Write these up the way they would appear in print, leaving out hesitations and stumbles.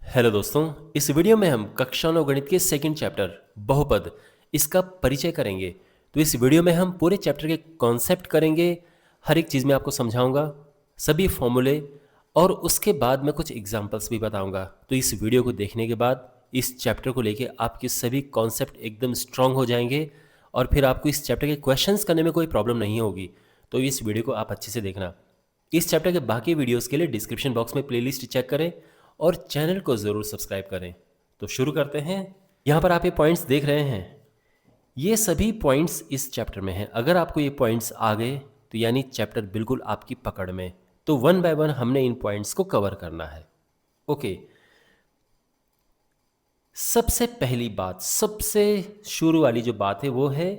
Hello दोस्तों, इस video में हम कक्षा 9 गणित के सेकंड चैप्टर बहुपद इसका परिचय करेंगे। तो इस वीडियो में हम पूरे चैप्टर के कॉन्सेप्ट करेंगे, हर एक चीज़ में आपको समझाऊंगा, सभी फॉर्मूले और उसके बाद मैं कुछ एग्जांपल्स भी बताऊंगा। तो इस वीडियो को देखने के बाद इस चैप्टर को लेके आपके सभी कॉन्सेप्ट एकदम स्ट्रांग हो जाएंगे और फिर आपको इस चैप्टर के क्वेश्चंस करने में कोई प्रॉब्लम नहीं होगी। तो इस वीडियो को आप अच्छे से देखना। इस चैप्टर के बाकी वीडियोस के लिए डिस्क्रिप्शन बॉक्स में प्लेलिस्ट चेक करें और चैनल को ज़रूर सब्सक्राइब करें। तो शुरू करते हैं। यहाँ पर आप ये पॉइंट्स देख रहे हैं, ये सभी पॉइंट्स इस चैप्टर में हैं। अगर आपको ये पॉइंट्स आ गए तो यानी चैप्टर बिल्कुल आपकी पकड़ में। तो वन बाय वन हमने इन पॉइंट्स को कवर करना है। ओके, सबसे पहली बात, सबसे शुरू वाली जो बात है वो है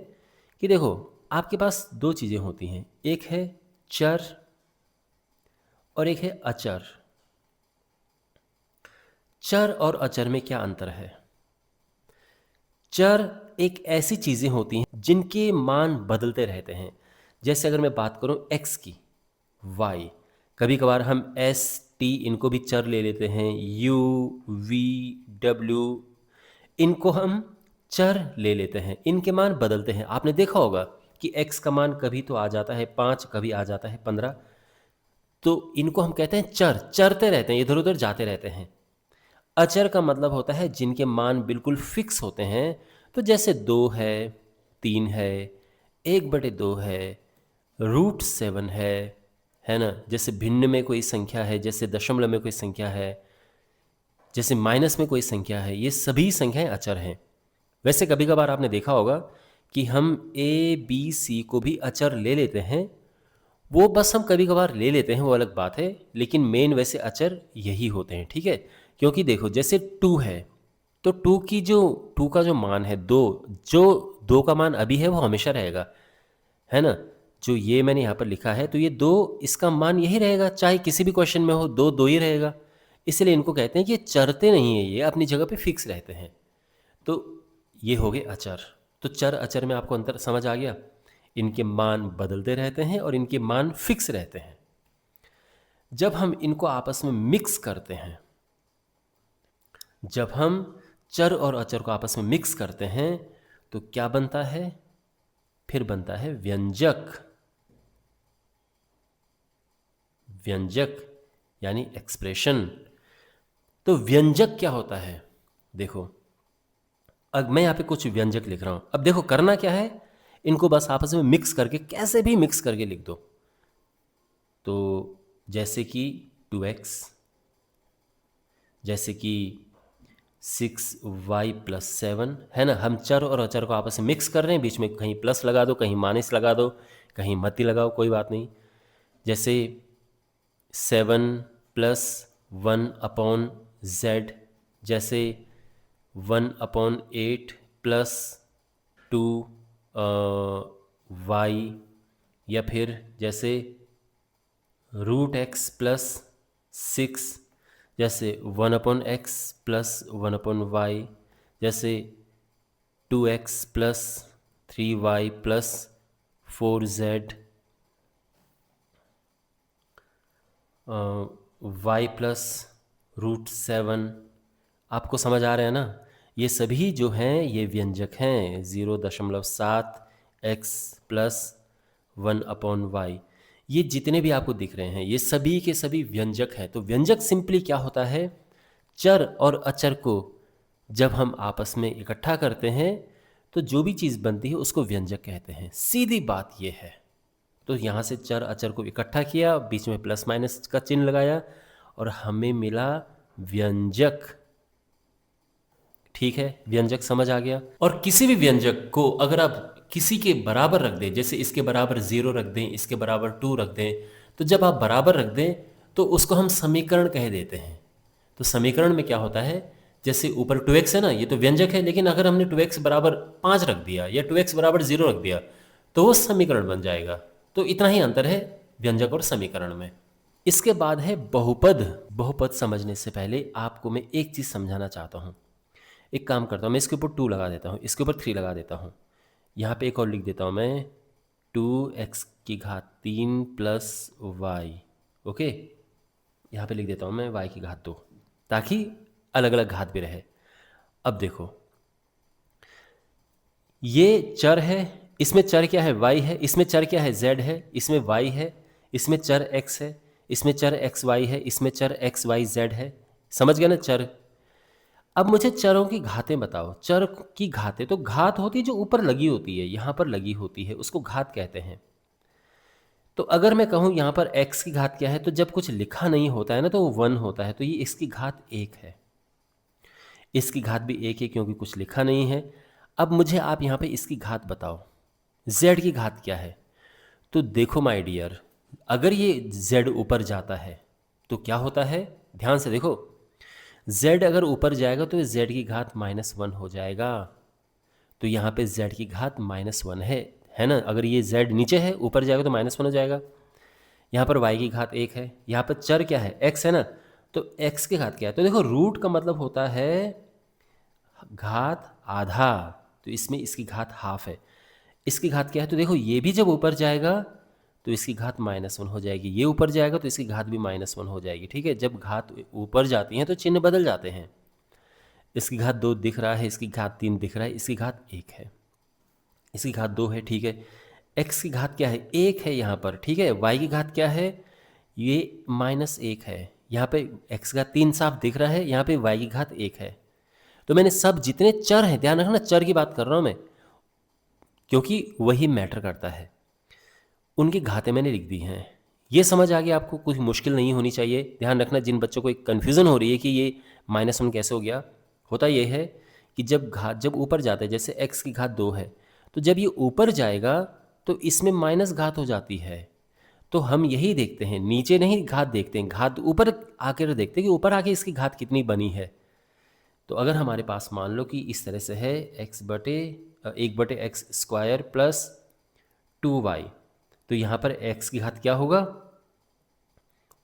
कि देखो, आपके पास दो चीज़ें होती हैं, एक है चर और एक है अचर। चर और अचर में क्या अंतर है? चर एक ऐसी चीज़ें होती हैं जिनके मान बदलते रहते हैं। जैसे अगर मैं बात करूं x की, y, कभी कभार हम s t इनको भी चर ले लेते हैं, u v w इनको हम चर ले लेते हैं, इनके मान बदलते हैं। आपने देखा होगा कि x का मान कभी तो आ जाता है 5, कभी आ जाता है 15। तो इनको हम कहते हैं चर, चरते रहते हैं, इधर उधर जाते रहते हैं। अचर का मतलब होता है जिनके मान बिल्कुल फिक्स होते हैं। तो जैसे 2 है, 3 है, 1/2 है, √7 है ना। जैसे भिन्न में कोई संख्या है, जैसे दशमलव में कोई संख्या है, जैसे माइनस में कोई संख्या है, ये सभी संख्याएं अचर हैं। वैसे कभी कभार आपने देखा होगा कि हम ए बी सी को भी अचर ले लेते हैं। वो बस हम कभी कभार ले लेते हैं, वो अलग बात है, लेकिन मेन वैसे अचर यही होते हैं, ठीक है। क्योंकि देखो, जैसे 2 है तो 2 का जो मान है 2, जो 2 का मान अभी है वो हमेशा रहेगा, है ना। जो ये मैंने यहाँ पर लिखा है तो ये 2, इसका मान यही रहेगा, चाहे किसी भी क्वेश्चन में हो 2 2 ही रहेगा। इसलिए इनको कहते हैं कि ये चरते नहीं है, ये अपनी जगह पे फिक्स रहते हैं। तो ये हो गए अचर। तो चर अचर में आपको अंतर समझ आ गया। इनके मान बदलते रहते हैं और इनके मान फिक्स रहते हैं। जब हम इनको आपस में मिक्स करते हैं, जब हम चर और अचर को आपस में मिक्स करते हैं तो क्या बनता है? फिर बनता है व्यंजक। व्यंजक यानी एक्सप्रेशन। तो व्यंजक क्या होता है? देखो, अब मैं यहाँ पे कुछ व्यंजक लिख रहा हूँ। अब देखो करना क्या है, इनको बस आपस में मिक्स करके, कैसे भी मिक्स करके लिख दो। तो जैसे कि 2x, जैसे कि 6y+7, है ना। हम चर और अचर को आपस में मिक्स कर रहे हैं, बीच में कहीं प्लस लगा दो, कहीं माइनस लगा दो, कहीं मत ही लगाओ, कोई बात नहीं। जैसे 7+1/z, जैसे 1/8+2y, या फिर जैसे √x+6, जैसे 1/x+1/y, जैसे 2x+3y+4z, y+√7। आपको समझ आ रहे हैं ना? ये सभी जो हैं ये व्यंजक हैं। 0.7x+1/y, ये जितने भी आपको दिख रहे हैं ये सभी के सभी व्यंजक हैं। तो व्यंजक सिंपली क्या होता है? चर और अचर को जब हम आपस में इकट्ठा करते हैं तो जो भी चीज़ बनती है उसको व्यंजक कहते हैं। सीधी बात ये है। तो यहाँ से चर अचर को इकट्ठा किया, बीच में प्लस माइनस का चिन्ह लगाया और हमें मिला व्यंजक। ठीक है, व्यंजक समझ आ गया। और किसी भी व्यंजक को अगर आप किसी के बराबर रख दें, जैसे इसके बराबर 0 रख दें, इसके बराबर 2 रख दें, तो जब आप बराबर रख दें तो उसको हम समीकरण कह देते हैं। तो समीकरण में क्या होता है, जैसे ऊपर 2x है ना, ये तो व्यंजक है, लेकिन अगर हमने 2x बराबर 5 रख दिया या 2x बराबर 0 रख दिया तो वो समीकरण बन जाएगा। तो इतना ही अंतर है व्यंजक और समीकरण में। इसके बाद है बहुपद। बहुपद समझने से पहले आपको मैं एक चीज़ समझाना चाहता हूँ। एक काम करता हूँ, मैं इसके ऊपर 2 लगा देता हूँ, इसके ऊपर 3 लगा देता हूँ, यहाँ पे एक और लिख देता हूँ मैं, 2x3 + y। ओके, यहाँ पे लिख देता हूँ मैं y2, ताकि अलग अलग घात भी रहे। अब देखो, ये चर है, इसमें चर क्या है y है, इसमें चर क्या है z है, इसमें y है, इसमें चर x है, इसमें चर x y है, इसमें चर x y z है। समझ गया ना चर। अब मुझे चरों की घातें बताओ। चर की घातें, तो घात होती है जो ऊपर लगी होती है, यहाँ पर लगी होती है, उसको घात कहते हैं। तो अगर मैं कहूँ यहाँ पर x की घात क्या है, तो जब कुछ लिखा नहीं होता है ना तो वो 1 होता है, तो ये इसकी घात 1 है। इसकी घात भी 1 है क्योंकि कुछ लिखा नहीं है। अब मुझे आप यहाँ पे इसकी घात बताओ, z की घात क्या है। तो देखो माय डियर, अगर ये z ऊपर जाता है तो क्या होता है, ध्यान से देखो, z अगर ऊपर जाएगा तो z की घात -1 हो जाएगा। तो यहाँ पे z की घात -1 है ना। अगर ये z नीचे है, ऊपर जाएगा तो -1 हो जाएगा। यहाँ पर y की घात 1 है, यहाँ पर चर क्या है, x है ना, तो x की घात क्या है। तो देखो रूट का मतलब होता है घात आधा, तो इसमें इसकी घात हाफ है। इसकी घात क्या है, तो देखो ये भी जब ऊपर जाएगा तो इसकी घात -1 हो जाएगी, ये ऊपर जाएगा तो इसकी घात भी -1 हो जाएगी। ठीक है, जब घात ऊपर जाती हैं तो चिन्ह बदल जाते हैं। इसकी घात 2 दिख रहा है, इसकी घात 3 दिख रहा है, इसकी घात 1 है, इसकी घात 2 है। ठीक है, x की घात क्या है, 1 है यहाँ पर। ठीक है, y की घात क्या है, ये -1 है। यहाँ पे x का 3 साफ दिख रहा है, यहाँ पे y की घात 1 है। तो मैंने सब जितने चर हैं, ध्यान रखना चर की बात कर रहा हूँ मैं, क्योंकि वही मैटर करता है, उनकी घातें मैंने लिख दी हैं। ये समझ आ गया आपको, कुछ मुश्किल नहीं होनी चाहिए। ध्यान रखना, जिन बच्चों को एक कन्फ्यूज़न हो रही है कि ये -1 कैसे हो गया, होता ये है कि जब ऊपर जाता है, जैसे x की घात 2 है, तो जब ये ऊपर जाएगा तो इसमें माइनस घात हो जाती है। तो हम यही देखते हैं, नीचे नहीं घात देखते हैं, घात ऊपर आकर देखते हैं कि ऊपर आके इसकी घात कितनी बनी है। तो अगर हमारे पास मान लो कि इस तरह से है 1/x² प्लस 2y, तो यहाँ पर x की घात क्या होगा,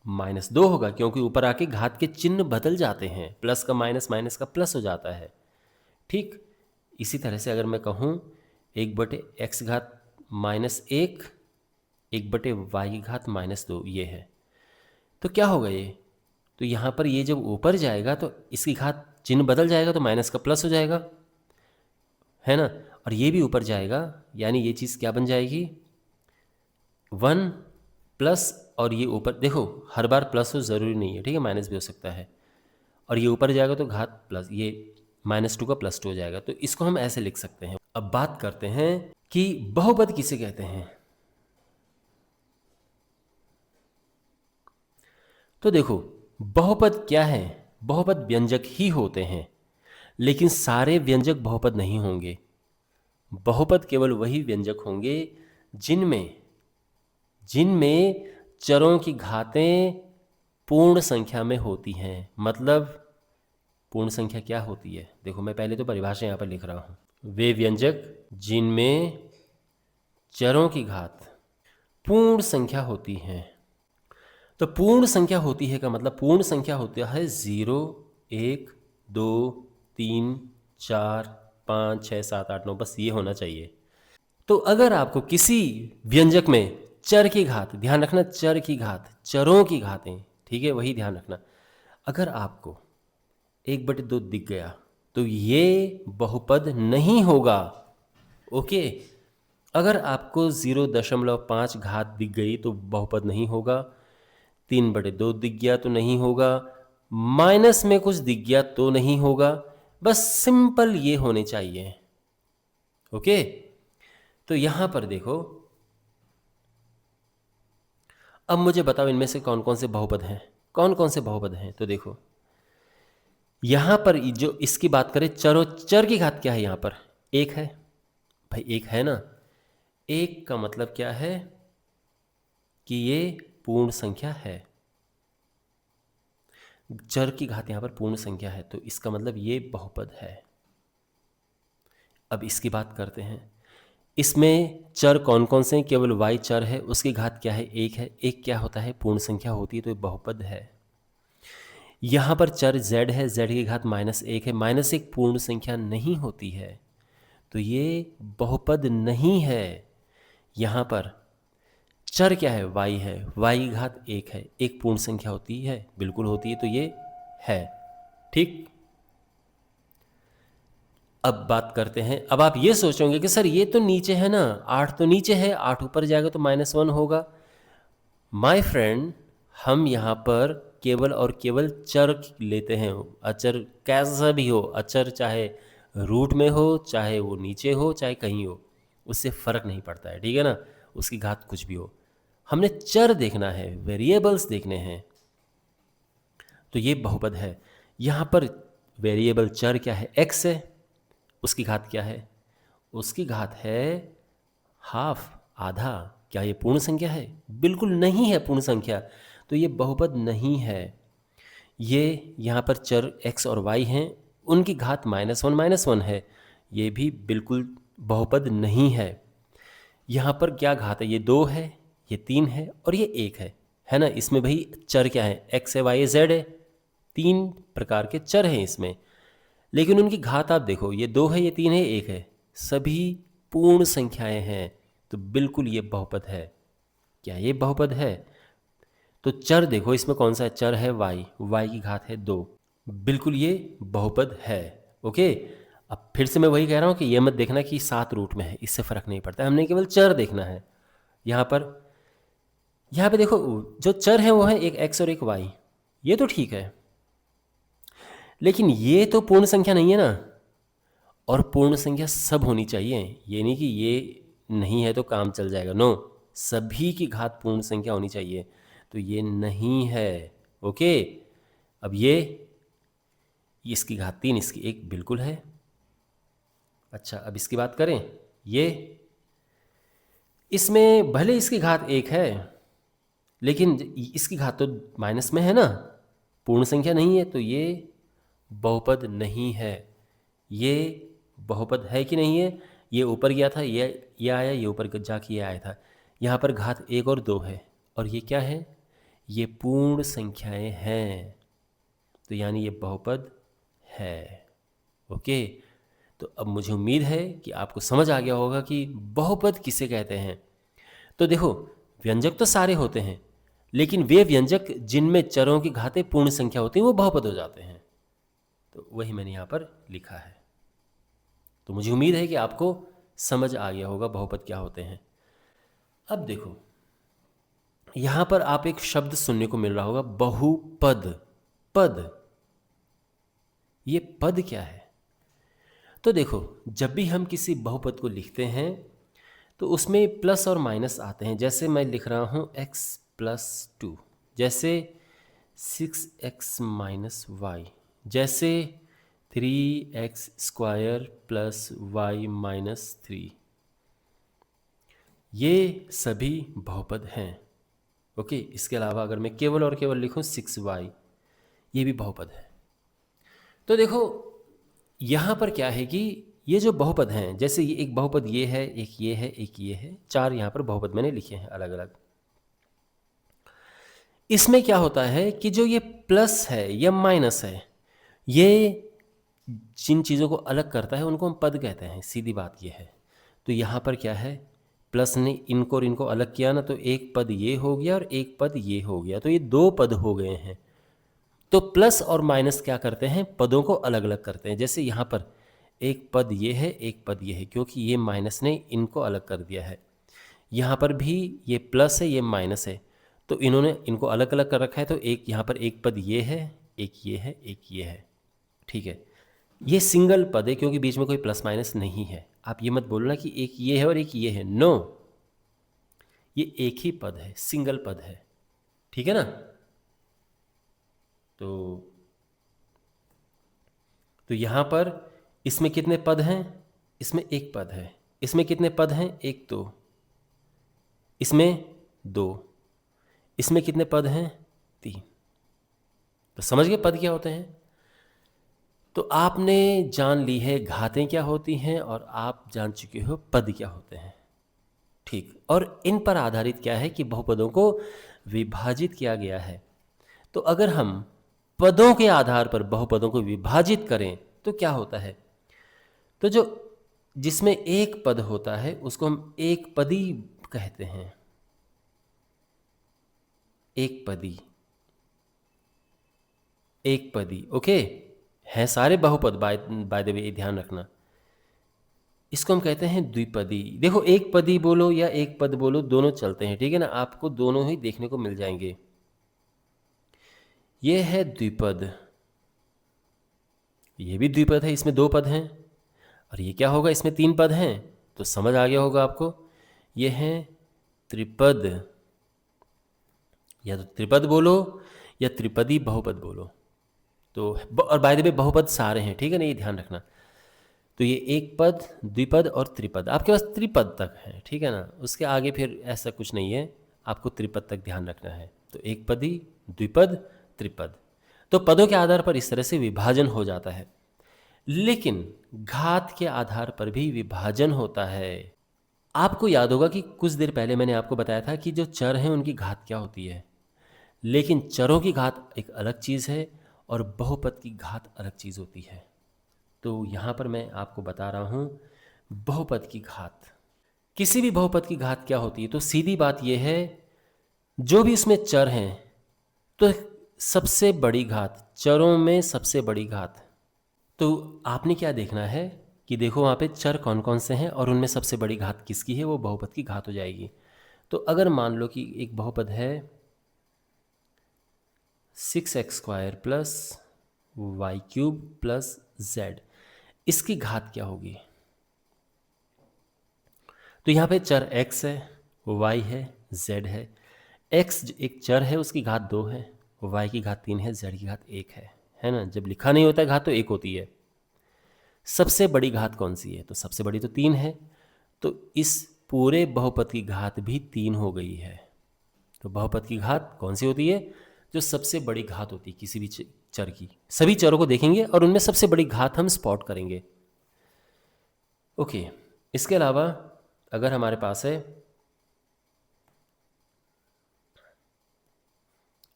-2 होगा, क्योंकि ऊपर आके घात के चिन्ह बदल जाते हैं, प्लस का माइनस, माइनस का प्लस हो जाता है। ठीक, इसी तरह से अगर मैं कहूँ 1/x घात -1, 1/y की घात -2, ये है, तो क्या होगा ये, तो यहाँ पर ये जब ऊपर जाएगा तो इसकी घात चिन्ह बदल जाएगा, तो माइनस का प्लस हो जाएगा, है ना। और ये भी ऊपर जाएगा, यानी ये चीज़ क्या बन जाएगी, 1 प्लस, और ये ऊपर देखो हर बार प्लस हो ज़रूरी नहीं है, ठीक है, माइनस भी हो सकता है। और ये ऊपर जाएगा तो घात प्लस, ये -2 का +2 हो जाएगा। तो इसको हम ऐसे लिख सकते हैं। अब बात करते हैं कि बहुपद किसे कहते हैं। तो देखो बहुपद क्या है, बहुपद व्यंजक ही होते हैं, लेकिन सारे व्यंजक बहुपद नहीं होंगे। बहुपद केवल वही व्यंजक होंगे जिनमें चरों की घातें पूर्ण संख्या में होती हैं। मतलब पूर्ण संख्या क्या होती है, देखो मैं पहले तो परिभाषा यहाँ पर लिख रहा हूँ। वे व्यंजक जिनमें चरों की घात पूर्ण संख्या होती हैं। तो पूर्ण संख्या होती है का मतलब पूर्ण संख्या होता है 0, 1, 2, 3, 4, 5, 6, 7, 8, 9, बस ये होना चाहिए। तो अगर आपको किसी व्यंजक में चर की घात, ध्यान रखना चर की घात, चरों की घातें, ठीक है, वही ध्यान रखना, अगर आपको 1/2 दिख गया तो ये बहुपद नहीं होगा। ओके, अगर आपको 0.5 घात दिख गई तो बहुपद नहीं होगा, 3/2 दिख गया तो नहीं होगा, माइनस में कुछ दिख गया तो नहीं होगा, बस सिंपल ये होने चाहिए। ओके, तो यहां पर देखो, अब मुझे बताओ इनमें से कौन कौन से बहुपद हैं, कौन कौन से बहुपद हैं। तो देखो यहां पर जो इसकी बात करें, चर की घात क्या है, यहां पर 1 है भाई, 1 है ना। 1 का मतलब क्या है कि ये पूर्ण संख्या है, चर की घात यहां पर पूर्ण संख्या है, तो इसका मतलब ये बहुपद है। अब इसकी बात करते हैं, इसमें चर कौन कौन से हैं, केवल y चर है, उसकी घात क्या है, 1 है। 1 क्या होता है, पूर्ण संख्या होती है, तो ये बहुपद है। यहाँ पर चर z है, z की घात -1 है, -1 पूर्ण संख्या नहीं होती है, तो ये बहुपद नहीं है। यहाँ पर चर क्या है, y है, y की घात 1 है, 1 पूर्ण संख्या होती है, बिल्कुल होती है, तो ये है। ठीक, अब बात करते हैं, अब आप ये सोचोगे कि सर ये तो नीचे है ना, 8 तो नीचे है, 8 ऊपर जाएगा तो -1 होगा। माय फ्रेंड, हम यहाँ पर केवल और केवल चर लेते हैं। अचर कैसा भी हो, अचर चाहे रूट में हो, चाहे वो नीचे हो, चाहे कहीं हो, उससे फ़र्क नहीं पड़ता है, ठीक है ना, उसकी घात कुछ भी हो। हमने चर देखना है, वेरिएबल्स देखने हैं। तो ये बहुपद है। यहाँ पर वेरिएबल चर क्या है, x है, उसकी घात क्या है, उसकी घात है हाफ, आधा। क्या ये पूर्ण संख्या है? बिल्कुल नहीं है पूर्ण संख्या, तो ये बहुपद नहीं है। ये यहाँ पर चर x और y हैं, उनकी घात -1 है, ये भी बिल्कुल बहुपद नहीं है। यहाँ पर क्या घात है, ये 2 है, ये 3 है और ये 1 है ना। इसमें भाई चर क्या है, x है, y है, z है, 3 प्रकार के चर हैं इसमें। लेकिन उनकी घात आप देखो, ये 2 है, ये 3 है, ये 1 है, सभी पूर्ण संख्याएं हैं, तो बिल्कुल ये बहुपद है। क्या ये बहुपद है? तो चर देखो, इसमें कौन सा चर है, y की घात है 2, बिल्कुल ये बहुपद है। ओके, अब फिर से मैं वही कह रहा हूँ कि ये मत देखना कि 7 रूट में है, इससे फ़र्क नहीं पड़ता, हमने केवल चर देखना है। यहाँ पे देखो, जो चर है वो है एक x और एक y, ये तो ठीक है, लेकिन ये तो पूर्ण संख्या नहीं है ना, और पूर्ण संख्या सब होनी चाहिए, ये नहीं कि ये नहीं है तो काम चल जाएगा, नो, सभी की घात पूर्ण संख्या होनी चाहिए, तो ये नहीं है। ओके, अब ये इसकी घात 3, इसकी 1 बिल्कुल है। अच्छा, अब इसकी बात करें, ये इसमें भले इसकी घात 1 है, लेकिन इसकी घात तो माइनस में है ना, पूर्ण संख्या नहीं है, तो ये बहुपद नहीं है। ये बहुपद है कि नहीं है? ये ऊपर गया था, ये आया, ये ऊपर जाके ये आया था, यहाँ पर घात 1 और 2 है, और ये क्या है, ये पूर्ण संख्याएं हैं, तो यानी ये बहुपद है। ओके, तो अब मुझे उम्मीद है कि आपको समझ आ गया होगा कि बहुपद किसे कहते हैं। तो देखो, व्यंजक तो सारे होते हैं, लेकिन वे व्यंजक जिनमें चरों की घातें पूर्ण संख्या होती हैं वो बहुपद हो जाते हैं, तो वही मैंने यहाँ पर लिखा है। तो मुझे उम्मीद है कि आपको समझ आ गया होगा बहुपद क्या होते हैं। अब देखो, यहाँ पर आप एक शब्द सुनने को मिल रहा होगा, बहुपद। पद, ये पद क्या है? तो देखो, जब भी हम किसी बहुपद को लिखते हैं तो उसमें प्लस और माइनस आते हैं। जैसे मैं लिख रहा हूँ x+2, जैसे 6x - y, जैसे 3x² + y - 3, ये सभी बहुपद हैं। ओके, इसके अलावा अगर मैं केवल और केवल लिखूँ 6y, ये भी बहुपद है। तो देखो, यहाँ पर क्या है कि ये जो बहुपद हैं, जैसे ये एक बहुपद ये है, एक ये है, एक ये है, 4 यहाँ पर बहुपद मैंने लिखे हैं अलग अलग। इसमें क्या होता है कि जो ये प्लस है या माइनस है, ये जिन चीज़ों को अलग करता है उनको हम पद कहते हैं, सीधी बात ये है। तो यहाँ पर क्या है, प्लस ने इनको और इनको अलग किया ना, तो एक पद ये हो गया और एक पद ये हो गया, तो ये 2 पद हो गए हैं। तो प्लस और माइनस क्या करते हैं, पदों को अलग अलग करते हैं। जैसे यहाँ पर एक पद ये है, एक पद ये है, क्योंकि ये माइनस ने इनको अलग कर दिया है। यहाँ पर भी ये प्लस है, ये माइनस है, तो इन्होंने इनको अलग अलग कर रखा है, तो एक यहाँ पर एक पद ये है, एक ये है, एक ये है, ठीक है। ये सिंगल पद है क्योंकि बीच में कोई प्लस माइनस नहीं है। आप ये मत बोलना कि एक ये है और एक ये है, नो, ये एक ही पद है, सिंगल पद है, ठीक है ना। तो यहाँ पर इसमें कितने पद हैं, इसमें एक पद है, इसमें कितने पद हैं, 1 2, इसमें 2, इसमें कितने पद हैं, 3। तो समझ गए पद क्या होते हैं। तो आपने जान ली है घातें क्या होती हैं और आप जान चुके हो पद क्या होते हैं, ठीक। और इन पर आधारित क्या है कि बहुपदों को विभाजित किया गया है। तो अगर हम पदों के आधार पर बहुपदों को विभाजित करें तो क्या होता है, तो जो जिसमें एक पद होता है उसको हम एक पदी कहते हैं, एक पदी, एक पदी। ओके, हैं सारे बहुपद, बाय द वे ध्यान रखना, इसको हम कहते हैं द्विपदी। देखो एक पदी बोलो या एक पद बोलो, दोनों चलते हैं, ठीक है ना, आपको दोनों ही देखने को मिल जाएंगे। ये है द्विपद, ये भी द्विपद है, इसमें दो पद हैं। और ये क्या होगा, इसमें तीन पद हैं, तो समझ आ गया होगा आपको। ये है त्रिपद, या तो त्रिपद बोलो या त्रिपदी बहुपद बोलो। तो और बाय द वे बहुपद सारे हैं, ठीक है ना, ये ध्यान रखना। तो ये एक पद, द्विपद और त्रिपद, आपके पास त्रिपद तक है, ठीक है ना, उसके आगे फिर ऐसा कुछ नहीं है, आपको त्रिपद तक ध्यान रखना है। तो एक पदी, द्विपद, त्रिपद। तो पदों के आधार पर इस तरह से विभाजन हो जाता है, लेकिन घात के आधार पर भी विभाजन होता है। आपको याद होगा कि कुछ देर पहले मैंने आपको बताया था कि जो चर हैं उनकी घात क्या होती है, लेकिन चरों की घात एक अलग चीज़ है और बहुपद की घात अलग चीज़ होती है। तो यहाँ पर मैं आपको बता रहा हूँ बहुपद की घात। किसी भी बहुपद की घात क्या होती है, तो सीधी बात यह है, जो भी इसमें चर हैं, तो सबसे बड़ी घात, चरों में सबसे बड़ी घात। तो आपने क्या देखना है कि देखो वहाँ पे चर कौन कौन से हैं और उनमें सबसे बड़ी घात किसकी है, वो बहुपद की घात हो जाएगी। तो अगर मान लो कि एक बहुपद है 6x² plus y³ plus z, इसकी घात क्या होगी। तो यहाँ पे चर x है, y है, z है। x एक चर है, उसकी घात 2 है, y की घात 3 है, z की घात 1 है ना। जब लिखा नहीं होता है घात तो 1 होती है। सबसे बड़ी घात कौन सी है, तो सबसे बड़ी तो 3 है, तो इस पूरे बहुपद की घात भी 3 हो गई है। तो बहुपद की घात कौन सी होती है, जो सबसे बड़ी घात होती है किसी भी चर की। सभी चरों को देखेंगे और उनमें सबसे बड़ी घात हम स्पॉट करेंगे। ओके, इसके अलावा अगर हमारे पास है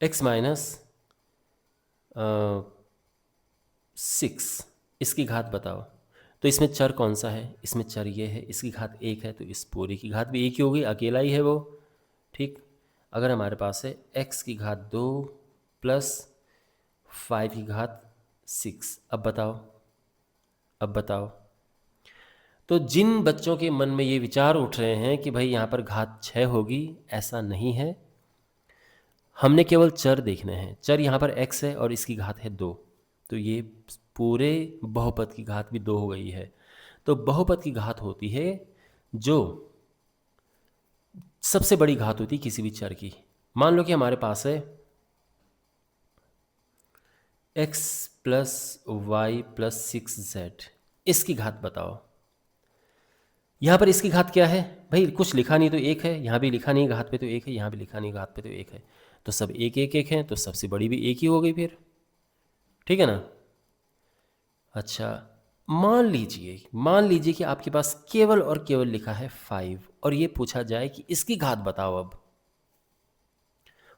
x माइनस 6, इसकी घात बताओ। तो इसमें चर कौन सा है, इसमें चर ये है, इसकी घात 1 है, तो इस पूरी की घात भी 1 ही होगी, अकेला ही है वो, ठीक। अगर हमारे पास है x की घात 2 प्लस 5 की घात 6, अब बताओ, अब बताओ। तो जिन बच्चों के मन में ये विचार उठ रहे हैं कि भाई यहाँ पर घात 6 होगी, ऐसा नहीं है। हमने केवल चर देखने हैं। चर यहाँ पर x है और इसकी घात है 2, तो ये पूरे बहुपद की घात भी 2 हो गई है। तो बहुपद की घात होती है जो सबसे बड़ी घात होती है किसी भी चर की। मान लो कि हमारे पास है x plus Y plus 6z, इसकी घात बताओ। यहाँ पर इसकी घात क्या है भाई, कुछ लिखा नहीं तो 1 है, यहाँ भी लिखा नहीं घात पे तो 1 है, यहाँ भी लिखा नहीं घात पे तो 1 है, तो सब 1 1 1 है, तो सबसे बड़ी भी 1 ही हो गई फिर, ठीक है ना। अच्छा, मान लीजिए कि आपके पास केवल और केवल लिखा है 5 और ये पूछा जाए कि इसकी घात बताओ, अब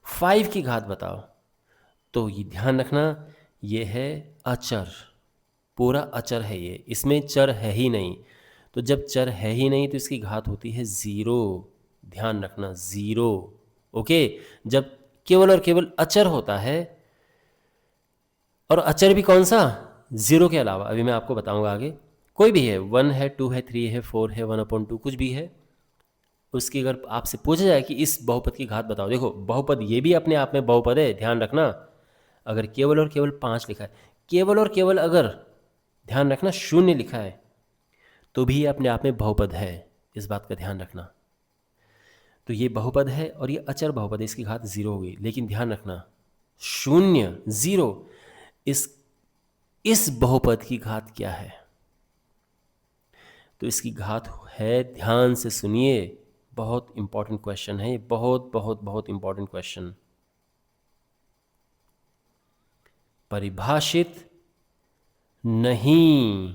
5 की घात बताओ। तो ये ध्यान रखना, ये है अचर, पूरा अचर है ये, इसमें चर है ही नहीं। तो जब चर है ही नहीं तो इसकी घात होती है 0, ध्यान रखना 0। ओके, जब केवल और केवल अचर होता है, और अचर भी कौन सा, 0 के अलावा, अभी मैं आपको बताऊंगा आगे, कोई भी है, 1 है, 2 है, 3 है, 4 है, 1/2 कुछ भी है, उसकी अगर आपसे पूछा जाए कि इस बहुपद की घात बताओ, देखो बहुपद ये भी अपने आप में बहुपद है, ध्यान रखना। अगर केवल और केवल 5 लिखा है, केवल और केवल अगर ध्यान रखना 0 लिखा है, तो भी ये अपने आप में बहुपद है, इस बात का ध्यान रखना। तो ये बहुपद है और ये अचर बहुपद है, इसकी घात 0 होगी। लेकिन ध्यान रखना 0 0, इस बहुपद की घात क्या है, तो इसकी घात है, ध्यान से सुनिए, बहुत इंपॉर्टेंट क्वेश्चन है, बहुत बहुत बहुत इंपॉर्टेंट क्वेश्चन। परिभाषित नहीं।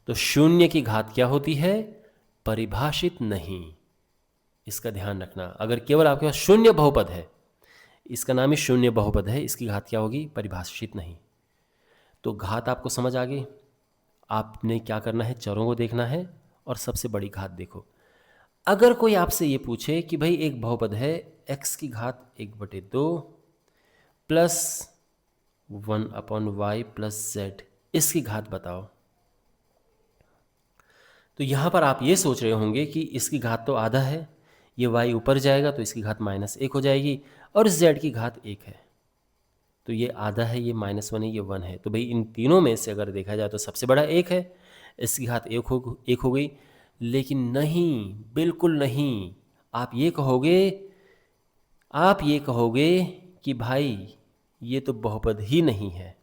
तो 0 की घात क्या होती है, परिभाषित नहीं, इसका ध्यान रखना। अगर केवल आपके पास 0 बहुपद है, इसका नाम ही 0 बहुपद है, इसकी घात क्या होगी, परिभाषित नहीं। तो घात आपको समझ आ गई। आपने क्या करना है, चरों को देखना है और सबसे बड़ी घात देखो। अगर कोई आपसे ये पूछे कि भाई एक बहुपद है x की घात 1/2 प्लस 1/y प्लस z, इसकी घात बताओ, तो यहाँ पर आप ये सोच रहे होंगे कि इसकी घात तो आधा है, ये y ऊपर जाएगा तो इसकी घात -1 हो जाएगी, और z की घात 1 है, तो ये आधा है, ये -1 है, ये 1 है। तो भाई इन तीनों में से अगर देखा जाए तो सबसे बड़ा 1 है, इसकी घात 1 हो गई। लेकिन नहीं, बिल्कुल नहीं। आप ये कहोगे कि भाई ये तो बहुपद ही नहीं है।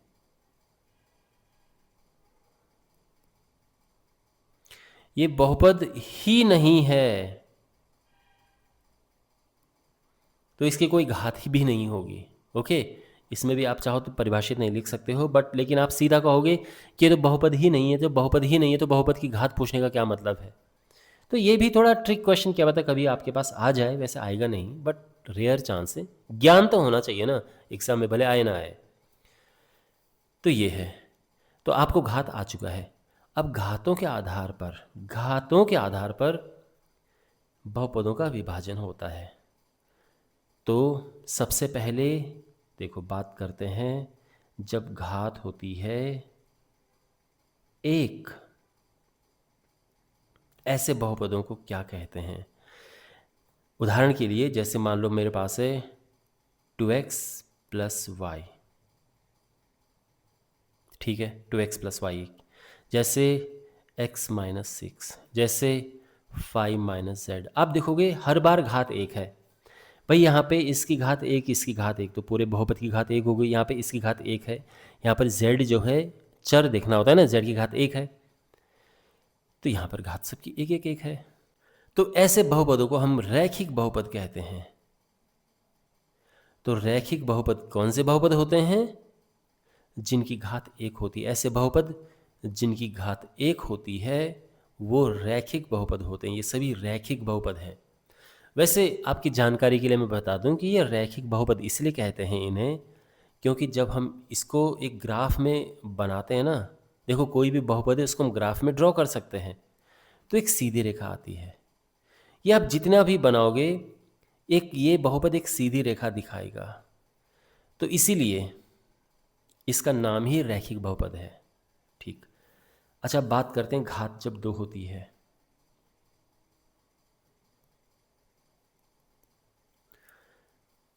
ये बहुपद ही नहीं है, तो इसकी कोई घात ही भी नहीं होगी। ओके, इसमें भी आप चाहो तो परिभाषित नहीं लिख सकते हो, बट लेकिन आप सीधा कहोगे कि ये तो बहुपद ही नहीं है। तो बहुपद ही नहीं है तो बहुपद की घात पूछने का क्या मतलब है? तो ये भी थोड़ा ट्रिक क्वेश्चन, क्या पता कभी आपके पास आ जाए। वैसे आएगा नहीं, बट रेयर चांस है। ज्ञान तो होना चाहिए ना, एग्जाम में भले आए ना आए। तो ये है, तो आपको घात आ चुका है। अब घातों के आधार पर बहुपदों का विभाजन होता है। तो सबसे पहले देखो बात करते हैं, जब घात होती है 1, ऐसे बहुपदों को क्या कहते हैं? उदाहरण के लिए जैसे मान लो मेरे पास है 2x प्लस वाई, ठीक है, 2x प्लस वाई, जैसे x माइनस 6, जैसे 5 माइनस जेड। आप देखोगे हर बार घात 1 है। भाई यहाँ पे इसकी घात 1, इसकी घात 1, तो पूरे बहुपद की घात 1 हो गई। यहाँ पे इसकी घात 1 है, यहाँ पर z जो है चर देखना होता है ना, z की घात 1 है, तो यहाँ पर घात सबकी 1 1 1 है। तो ऐसे बहुपदों को हम रैखिक बहुपद कहते हैं। तो रैखिक बहुपद कौन से बहुपद होते हैं? जिनकी घात 1 होती है। ऐसे बहुपद जिनकी घात 1 होती है वो रैखिक बहुपद होते हैं। ये सभी रैखिक बहुपद हैं। वैसे आपकी जानकारी के लिए मैं बता दूं कि ये रैखिक बहुपद इसलिए कहते हैं इन्हें, क्योंकि जब हम इसको एक ग्राफ में बनाते हैं ना, देखो कोई भी बहुपद है उसको हम ग्राफ में ड्रॉ कर सकते हैं, तो एक सीधी रेखा आती है। ये आप जितना भी बनाओगे, एक ये बहुपद एक सीधी रेखा दिखाएगा। तो इसीलिए इसका नाम ही रैखिक बहुपद है। ठीक, अच्छा बात करते हैं घात जब 2 होती है।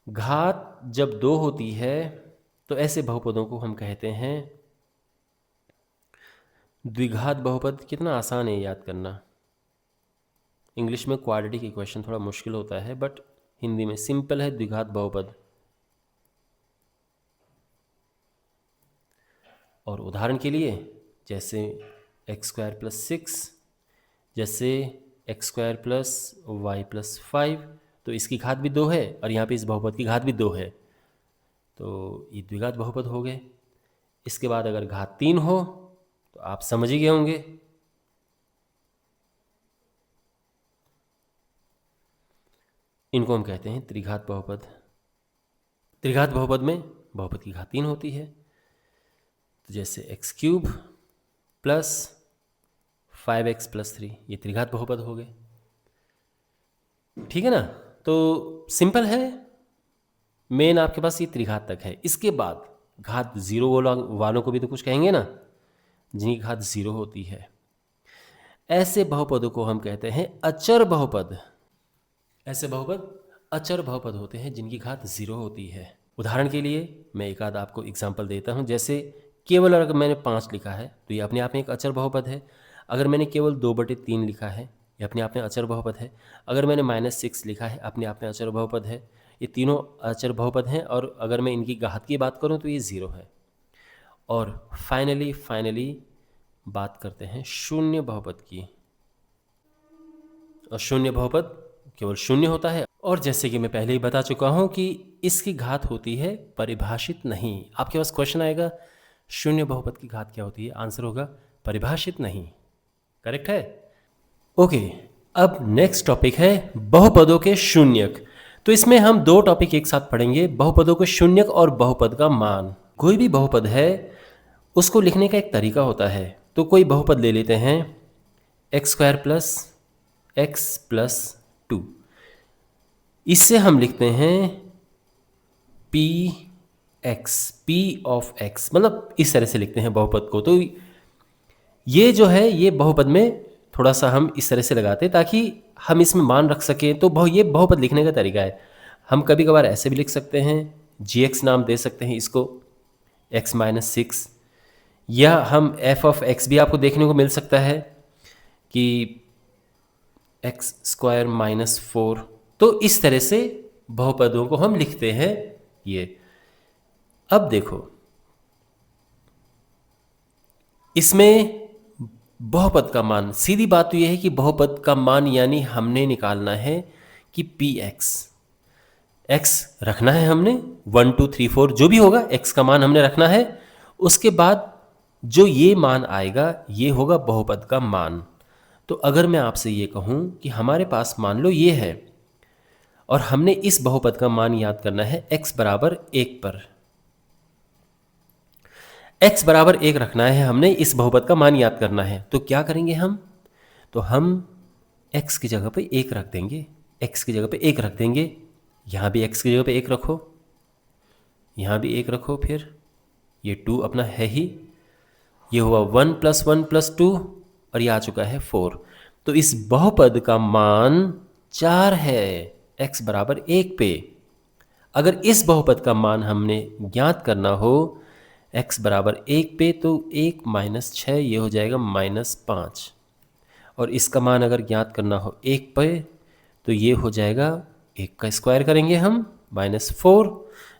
घात जब 2 होती है तो ऐसे बहुपदों को हम कहते हैं द्विघात बहुपद। कितना आसान है याद करना। इंग्लिश में क्वाड्रेटिक इक्वेशन थोड़ा मुश्किल होता है, बट हिंदी में सिंपल है, द्विघात बहुपद। और उदाहरण के लिए जैसे x² + 6, जैसे x² + y + 5, तो इसकी घात भी 2 है और यहाँ पे इस बहुपद की घात भी 2 है, तो ये द्विघात बहुपद हो गए। इसके बाद अगर घात 3 हो तो आप समझ ही गए होंगे, इनको हम कहते हैं त्रिघात बहुपद। त्रिघात बहुपद में बहुपद की घात 3 होती है, तो जैसे x³ + 5x + 3, ये त्रिघात बहुपद हो गए। ठीक है ना? तो सिंपल है, मेन आपके पास ये त्रिघात तक है। इसके बाद घात 0 वालों को भी तो कुछ कहेंगे ना, जिनकी घात 0 होती है। ऐसे बहुपदों को हम कहते हैं अचर बहुपद। ऐसे बहुपद अचर बहुपद होते हैं जिनकी घात 0 होती है। उदाहरण के लिए मैं एक आध आपको एग्जाम्पल देता हूँ। जैसे केवल अगर मैंने 5 लिखा है तो ये अपने आप में एक अचर बहुपद है। अगर मैंने केवल 2/3 लिखा है, ये अपने आप में अचर बहुपद है। अगर मैंने -6 लिखा है, अपने आप में अचर बहुपद है। ये तीनों अचर बहुपद हैं। और अगर मैं इनकी घात की बात करूँ तो ये 0 है। और फाइनली बात करते हैं शून्य बहुपद की। और शून्य बहुपद केवल शून्य होता है, और जैसे कि मैं पहले ही बता चुका हूँ कि इसकी घात होती है परिभाषित नहीं। आपके पास क्वेश्चन आएगा शून्य बहुपद की घात क्या होती है, आंसर होगा परिभाषित नहीं। करेक्ट है? ओके, अब नेक्स्ट टॉपिक है बहुपदों के शून्यक। तो इसमें हम 2 टॉपिक एक साथ पढ़ेंगे, बहुपदों के शून्यक और बहुपद का मान। कोई भी बहुपद है उसको लिखने का एक तरीका होता है। तो कोई बहुपद ले लेते हैं x² + x + 2, इससे हम लिखते हैं p ऑफ x, मतलब इस तरह से लिखते हैं बहुपद को। तो ये जो है ये बहुपद में थोड़ा सा हम इस तरह से लगाते हैं ताकि हम इसमें मान रख सकें। तो ये बहुपद लिखने का तरीका है। हम कभी कभार ऐसे भी लिख सकते हैं, gx नाम दे सकते हैं इसको, x माइनस 6, या हम f ऑफ x भी आपको देखने को मिल सकता है कि एक्स स्क्वायर माइनस 4। तो इस तरह से बहुपदों को हम लिखते हैं। ये अब देखो, इसमें बहुपद का मान, सीधी बात तो यह है कि बहुपद का मान यानी हमने निकालना है कि पी एक्स रखना है हमने 1 2 3 4 जो भी होगा x का मान हमने रखना है। उसके बाद जो ये मान आएगा ये होगा बहुपद का मान। तो अगर मैं आपसे ये कहूँ कि हमारे पास मान लो ये है और हमने इस बहुपद का मान याद करना है x बराबर 1 पर, x बराबर 1 रखना है हमने, इस बहुपद का मान याद करना है। तो क्या करेंगे हम, तो हम x की जगह पे 1 रख देंगे, x की जगह पे 1 रख देंगे, यहाँ भी x की जगह पे 1 रखो, यहाँ भी 1 रखो, फिर ये 2 अपना है ही, ये हुआ 1 + 1 + 2 और ये आ चुका है 4। तो इस बहुपद का मान 4 है x बराबर 1 पे। अगर इस बहुपद का मान हमने ज्ञात करना हो x बराबर 1 पे, तो 1 - 6 ये हो जाएगा -5, और इसका मान अगर ज्ञात करना हो 1 पे तो ये हो जाएगा 1 का स्क्वायर करेंगे हम -4।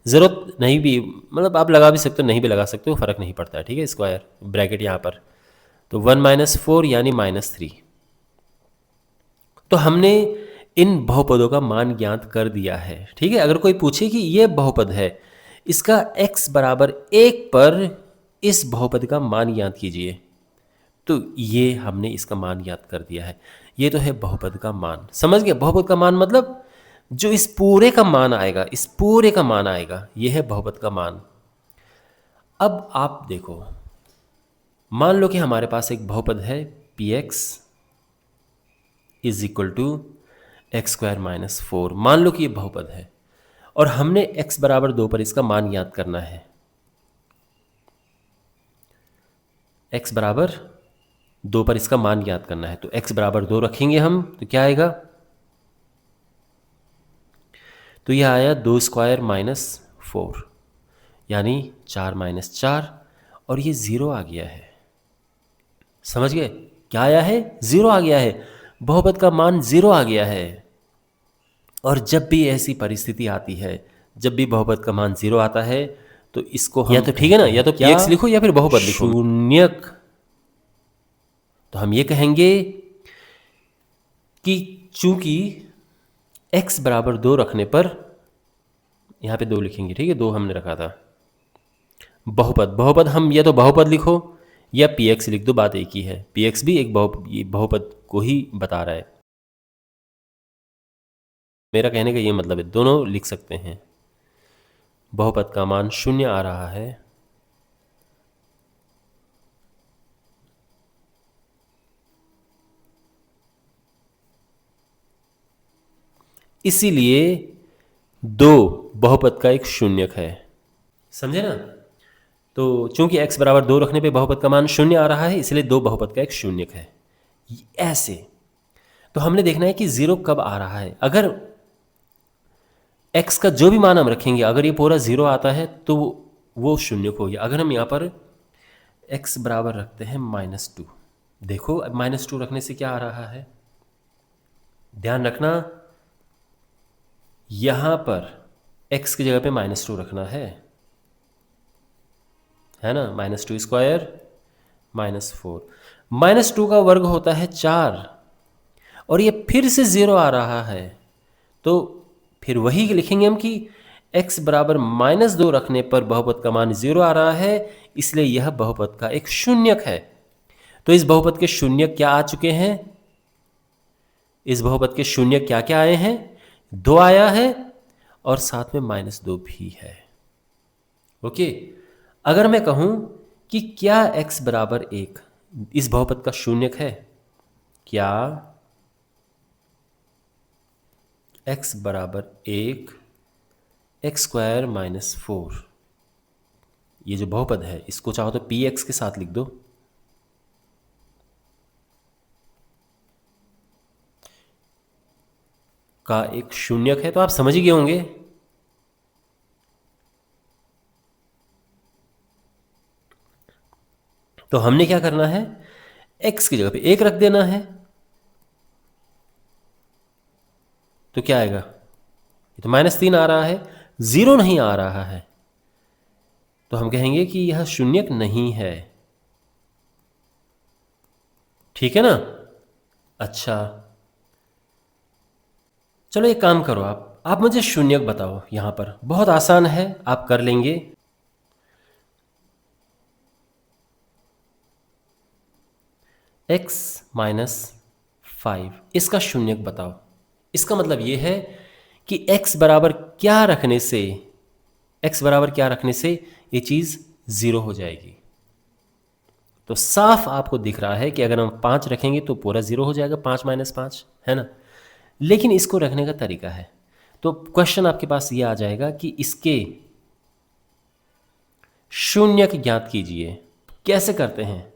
ज़रूरत नहीं भी, मतलब आप लगा भी सकते हो, नहीं भी लगा सकते हो, फ़र्क नहीं पड़ता है, ठीक है, स्क्वायर ब्रैकेट यहाँ पर। तो 1 - 4 यानी -3। तो हमने इन बहुपदों का मान ज्ञात कर दिया है, ठीक है। अगर कोई पूछे कि ये बहुपद है, इसका x बराबर 1 पर इस बहुपद का मान ज्ञात कीजिए, तो ये हमने इसका मान ज्ञात कर दिया है। ये तो है बहुपद का मान, समझ गए। बहुपद का मान मतलब जो इस पूरे का मान आएगा, इस पूरे का मान आएगा, ये है बहुपद का मान। अब आप देखो, मान लो कि हमारे पास एक बहुपद है px = x² - 4। मान लो कि ये बहुपद है और हमने x बराबर 2 पर इसका मान ज्ञात करना है। x बराबर 2 पर इसका मान ज्ञात करना है, तो x बराबर 2 रखेंगे हम, तो क्या आएगा, तो यह आया 2² - 4 यानी 4 - 4, और ये 0 आ गया है। समझ गए, क्या आया है, 0 आ गया है, बहुपद का मान 0 आ गया है। और जब भी ऐसी परिस्थिति आती है, जब भी बहुपद का मान 0 आता है, तो इसको हम, या तो ठीक है ना, या तो px लिखो या फिर बहुपद लिखो, शून्यक। तो हम ये कहेंगे कि चूंकि x बराबर 2 रखने पर, यहाँ पे 2 लिखेंगे, ठीक है, 2 हमने रखा था। बहुपद हम या तो बहुपद लिखो या px लिख दो, बात एक ही है। px भी एक बहुपद को ही बता रहा है। मेरा कहने का ये मतलब है, दोनों लिख सकते हैं। बहुपद का मान 0 आ रहा है, इसीलिए 2 बहुपद का एक शून्यक है, समझे ना। तो चूंकि x बराबर 2 रखने पे बहुपद का मान 0 आ रहा है, इसलिए 2 बहुपद का एक शून्यक है। ऐसे तो हमने देखना है कि 0 कब आ रहा है। अगर x का जो भी मान हम रखेंगे, अगर ये पूरा 0 आता है तो वो शून्यक हो गया। अगर हम यहाँ पर x बराबर रखते हैं -2, देखो अब -2 रखने से क्या आ रहा है, ध्यान रखना, यहाँ पर x की जगह पे -2 रखना है ना, -2² - 4, -2 का वर्ग होता है 4, और ये फिर से 0 आ रहा है, तो फिर वही लिखेंगे हम कि x बराबर -2 रखने पर बहुपद का मान 0 आ रहा है, इसलिए यह बहुपद का एक शून्यक है। तो इस बहुपद के शून्यक क्या आ चुके हैं, इस बहुपद के शून्यक क्या क्या आए हैं, 2 आया है और साथ में -2 भी है। ओके, अगर मैं कहूं कि क्या x बराबर 1 इस बहुपद का शून्यक है, क्या x बराबर 1 x² - 4, ये जो बहुपद है इसको चाहो तो px के साथ लिख दो, का एक शून्यक है, तो आप समझ ही गए होंगे। तो हमने क्या करना है, x की जगह पे 1 रख देना है। तो क्या आएगा, ये तो -3 आ रहा है, 0 नहीं आ रहा है, तो हम कहेंगे कि यह शून्यक नहीं है। ठीक है ना। अच्छा, चलो एक काम करो, आप मुझे शून्यक बताओ। यहां पर बहुत आसान है, आप कर लेंगे। x -5 इसका शून्यक बताओ। इसका मतलब ये है कि x बराबर क्या रखने से, x बराबर क्या रखने से ये चीज़ 0 हो जाएगी। तो साफ आपको दिख रहा है कि अगर हम 5 रखेंगे तो पूरा 0 हो जाएगा, 5 -5, है ना। लेकिन इसको रखने का तरीका है। तो क्वेश्चन आपके पास ये आ जाएगा कि इसके शून्यक ज्ञात कीजिए। कैसे करते हैं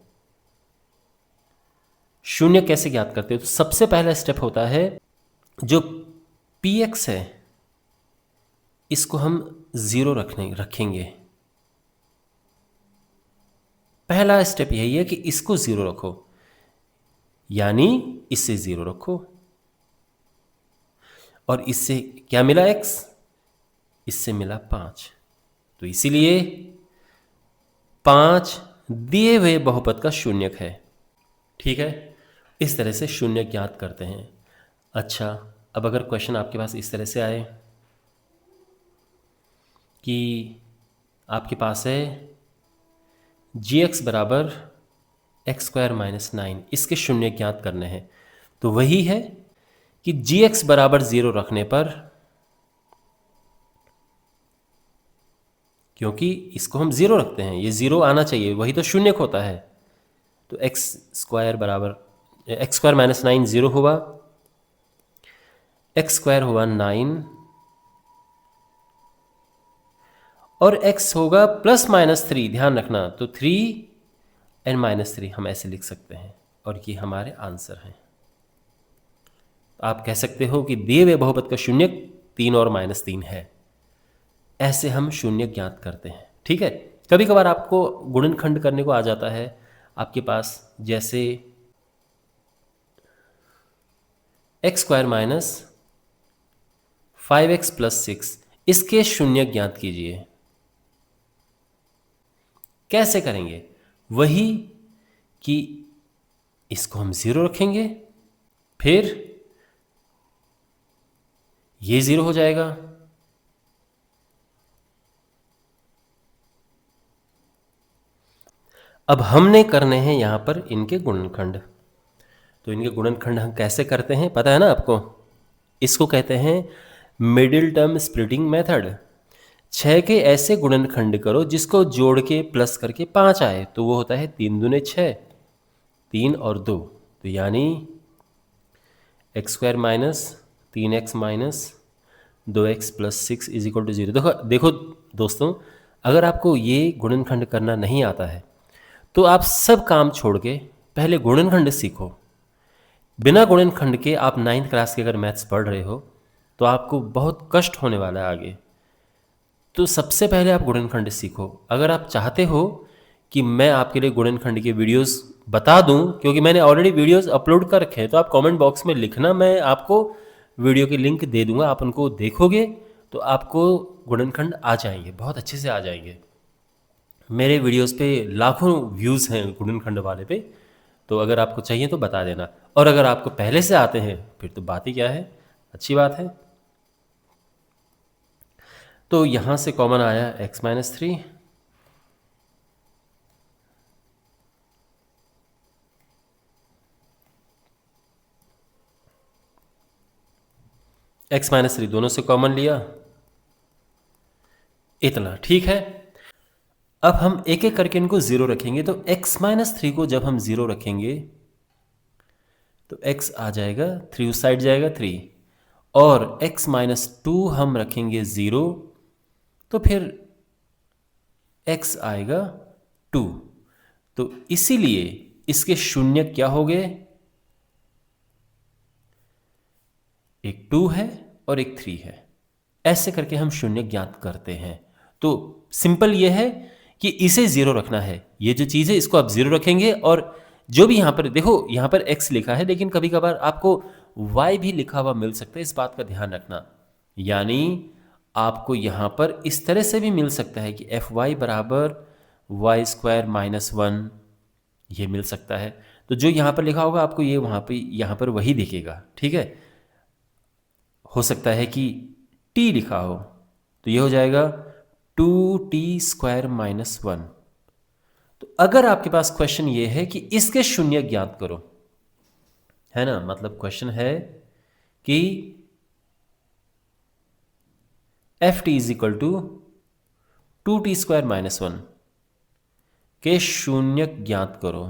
शून्य, कैसे ज्ञात करते हो? तो सबसे पहला स्टेप होता है, जो px है इसको हम 0 रखेंगे। पहला स्टेप यही है कि इसको 0 रखो, यानी इससे 0 रखो। और इससे क्या मिला x, इससे मिला 5। तो इसीलिए 5 दिए हुए बहुपद का शून्यक है। ठीक है, इस तरह से शून्य ज्ञात करते हैं। अच्छा, अब अगर क्वेश्चन आपके पास इस तरह से आए कि आपके पास है gx बराबर x² - 9, इसके शून्य ज्ञात करने हैं। तो वही है कि gx बराबर 0 रखने पर, क्योंकि इसको हम 0 रखते हैं, ये 0 आना चाहिए, वही तो शून्यक होता है। तो x² बराबर x² - 9 0 हुआ, x² हुआ 9 और x होगा +-3, ध्यान रखना। तो 3 n -3 हम ऐसे लिख सकते हैं, और ये हमारे आंसर हैं। आप कह सकते हो कि दिए हुए बहुपद का शून्यक 3 और -3 है। ऐसे हम शून्य ज्ञात करते हैं। ठीक है, कभी कभार आपको गुणनखंड करने को आ जाता है आपके पास, जैसे x² - 5x + 6, इसके शून्य ज्ञात कीजिए। कैसे करेंगे, वही कि इसको हम 0 रखेंगे, फिर ये 0 हो जाएगा, अब हमने करने हैं यहां पर इनके गुणनखंड। तो इनके गुणनखंड हम कैसे करते हैं पता है ना आपको? इसको कहते हैं मिडिल टर्म स्प्लिटिंग मेथड। 6 के ऐसे गुणनखंड करो जिसको जोड़ के प्लस करके 5 आए, तो वो होता है 3 दूने 6, 3 और 2, तो यानी x² - 3x - 2x + 6 = 0। देखो देखो दोस्तों, अगर आपको ये गुणनखंड करना नहीं आता है तो आप सब काम छोड़ के पहले गुणनखंड सीखो। बिना गुणनखंड के आप 9th क्लास के अगर मैथ्स पढ़ रहे हो तो आपको बहुत कष्ट होने वाला है आगे। तो सबसे पहले आप गुणनखंड सीखो। अगर आप चाहते हो कि मैं आपके लिए गुणनखंड के वीडियोस बता दूं, क्योंकि मैंने ऑलरेडी वीडियोस अपलोड कर रखे हैं, तो आप कमेंट बॉक्स में लिखना, मैं आपको वीडियो की लिंक दे दूंगा। आप उनको देखोगे तो आपको गुणनखंड आ जाएंगे, बहुत अच्छे से आ जाएंगे। मेरे वीडियोस पे लाखों व्यूज़ हैं गुणनखंड वाले पे, तो अगर आपको चाहिए तो बता देना। और अगर आपको पहले से आते हैं फिर तो बात ही क्या है, अच्छी बात है। तो यहाँ से कॉमन आया x - 3, x - 3 दोनों से कॉमन लिया, इतना ठीक है। अब हम एक एक करके इनको 0 रखेंगे। तो x - 3 को जब हम 0 रखेंगे तो x आ जाएगा, 3 उस साइड जाएगा 3, और x - 2 हम रखेंगे 0, तो फिर x आएगा 2। तो इसीलिए इसके शून्य क्या हो गए, एक 2 है और एक 3 है। ऐसे करके हम शून्य ज्ञात करते हैं। तो सिंपल ये है कि इसे ज़ीरो रखना है। ये जो चीज़ है इसको आप ज़ीरो रखेंगे और जो भी यहाँ पर देखो, यहाँ पर x लिखा है लेकिन कभी कभार आपको y भी लिखा हुआ मिल सकता है, इस बात का ध्यान रखना। यानी आपको यहाँ पर इस तरह से भी मिल सकता है कि fy बराबर वाई स्क्वायर माइनस 1, ये मिल सकता है। तो जो यहाँ पर लिखा होगा आपको ये वहाँ पे यहाँ पर वही दिखेगा, ठीक है। हो सकता है कि t लिखा हो तो ये हो जाएगा 2t² माइनस 1। तो अगर आपके पास क्वेश्चन ये है कि इसके शून्य ज्ञात करो, है ना, मतलब क्वेश्चन है कि f t is equal to 2t² minus 1 के शून्य ज्ञात करो,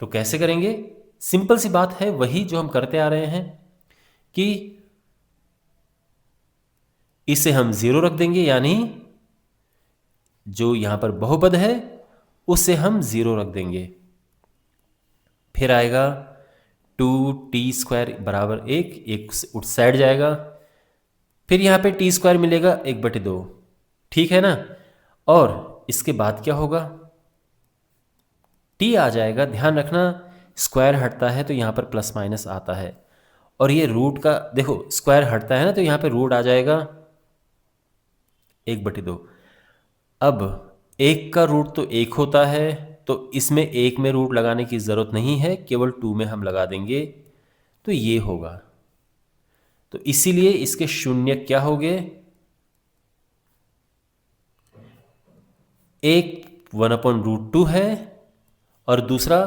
तो कैसे करेंगे? सिंपल सी बात है, वही जो हम करते आ रहे हैं कि इसे हम ज़ीरो रख देंगे, यानी जो यहां पर बहुपद है उसे हम ज़ीरो रख देंगे। फिर आएगा 2t² बराबर एक उठ साइड जाएगा, फिर यहाँ पे t² मिलेगा 1/2, ठीक है ना। और इसके बाद क्या होगा? t आ जाएगा, ध्यान रखना स्क्वायर हटता है तो यहाँ पर प्लस माइनस आता है, और ये रूट का देखो स्क्वायर हटता है ना तो यहाँ पे रूट आ जाएगा 1/2। अब एक का रूट तो एक होता है, तो इसमें एक में रूट लगाने की ज़रूरत नहीं है, केवल 2 में हम लगा देंगे तो ये होगा। तो इसीलिए इसके शून्य क्या हो गए? एक 1/√2 है और दूसरा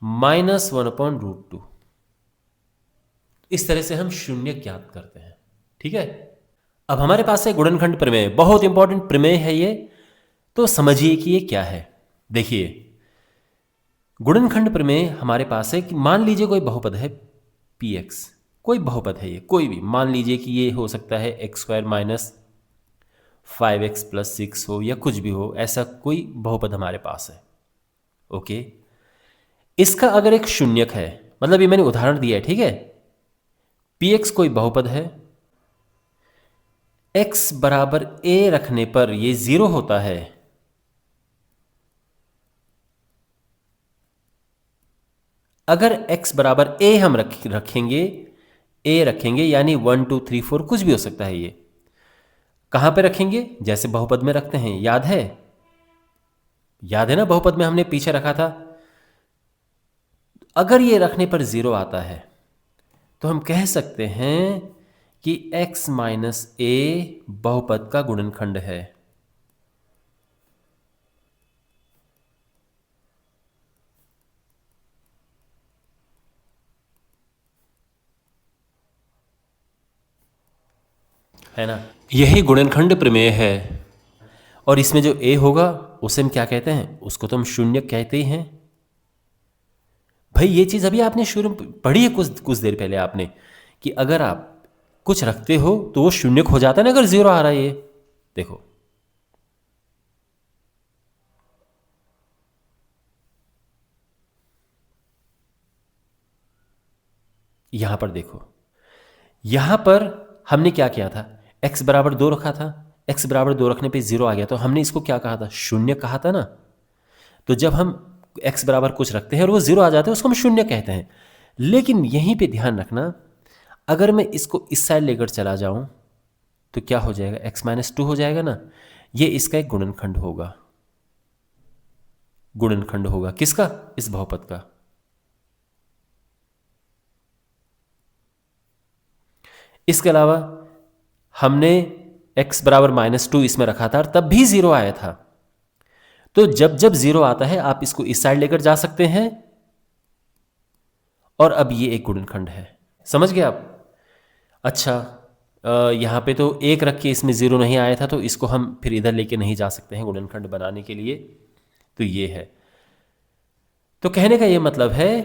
-1/√2। इस तरह से हम शून्य ज्ञात करते हैं, ठीक है। अब हमारे पास है गुणनखंड प्रमेय, बहुत इंपॉर्टेंट प्रमेय है ये, तो समझिए कि ये क्या है। देखिए, गुणनखंड प्रमेय हमारे पास है कि मान लीजिए कोई बहुपद है px, कोई बहुपद है, ये कोई भी मान लीजिए कि ये हो सकता है x² माइनस 5x प्लस 6 हो या कुछ भी हो, ऐसा कोई बहुपद हमारे पास है। ओके, इसका अगर एक शून्यक है, मतलब ये मैंने उदाहरण दिया है, ठीक है। px कोई बहुपद है, x बराबर a रखने पर ये ज़ीरो होता है। अगर x बराबर a हम रखेंगे, a रखेंगे यानी 1 2 3 4 कुछ भी हो सकता है। ये कहाँ पे रखेंगे? जैसे बहुपद में रखते हैं, याद है? याद है ना, बहुपद में हमने पीछे रखा था। अगर ये रखने पर ज़ीरो आता है तो हम कह सकते हैं कि x माइनस a बहुपद का गुणनखंड है। है ना, यही गुणनखंड प्रमेय है। और इसमें जो a होगा उसे हम क्या कहते हैं? उसको तो हम शून्य कहते ही हैं। भाई ये चीज़ अभी आपने शुरू पढ़ी है कुछ देर पहले आपने, कि अगर आप कुछ रखते हो तो वो शून्य हो जाता है ना, अगर ज़ीरो आ रहा है। ये देखो, यहां पर देखो, यहां पर हमने क्या किया था? x बराबर 2 रखा था, x बराबर 2 रखने पे ज़ीरो आ गया, तो हमने इसको क्या कहा था? शून्य कहा था ना। तो जब हम x बराबर कुछ रखते हैं और वो ज़ीरो आ जाता है उसको हम शून्य कहते हैं। लेकिन यहीं पे ध्यान रखना, अगर मैं इसको इस साइड लेकर चला जाऊं तो क्या हो जाएगा? x माइनस 2 हो जाएगा ना। ये इसका एक गुणनखंड होगा। गुणनखंड होगा किसका? इस बहुपद का। इसके अलावा हमने x बराबर -2 इसमें रखा था और तब भी ज़ीरो आया था। तो जब जब ज़ीरो आता है आप इसको इस साइड लेकर जा सकते हैं, और अब ये एक गुणनखंड है। समझ गए आप? अच्छा, यहाँ पे तो एक रख के इसमें ज़ीरो नहीं आया था, तो इसको हम फिर इधर लेके नहीं जा सकते हैं गुणनखंड बनाने के लिए। तो ये है। तो कहने का ये मतलब है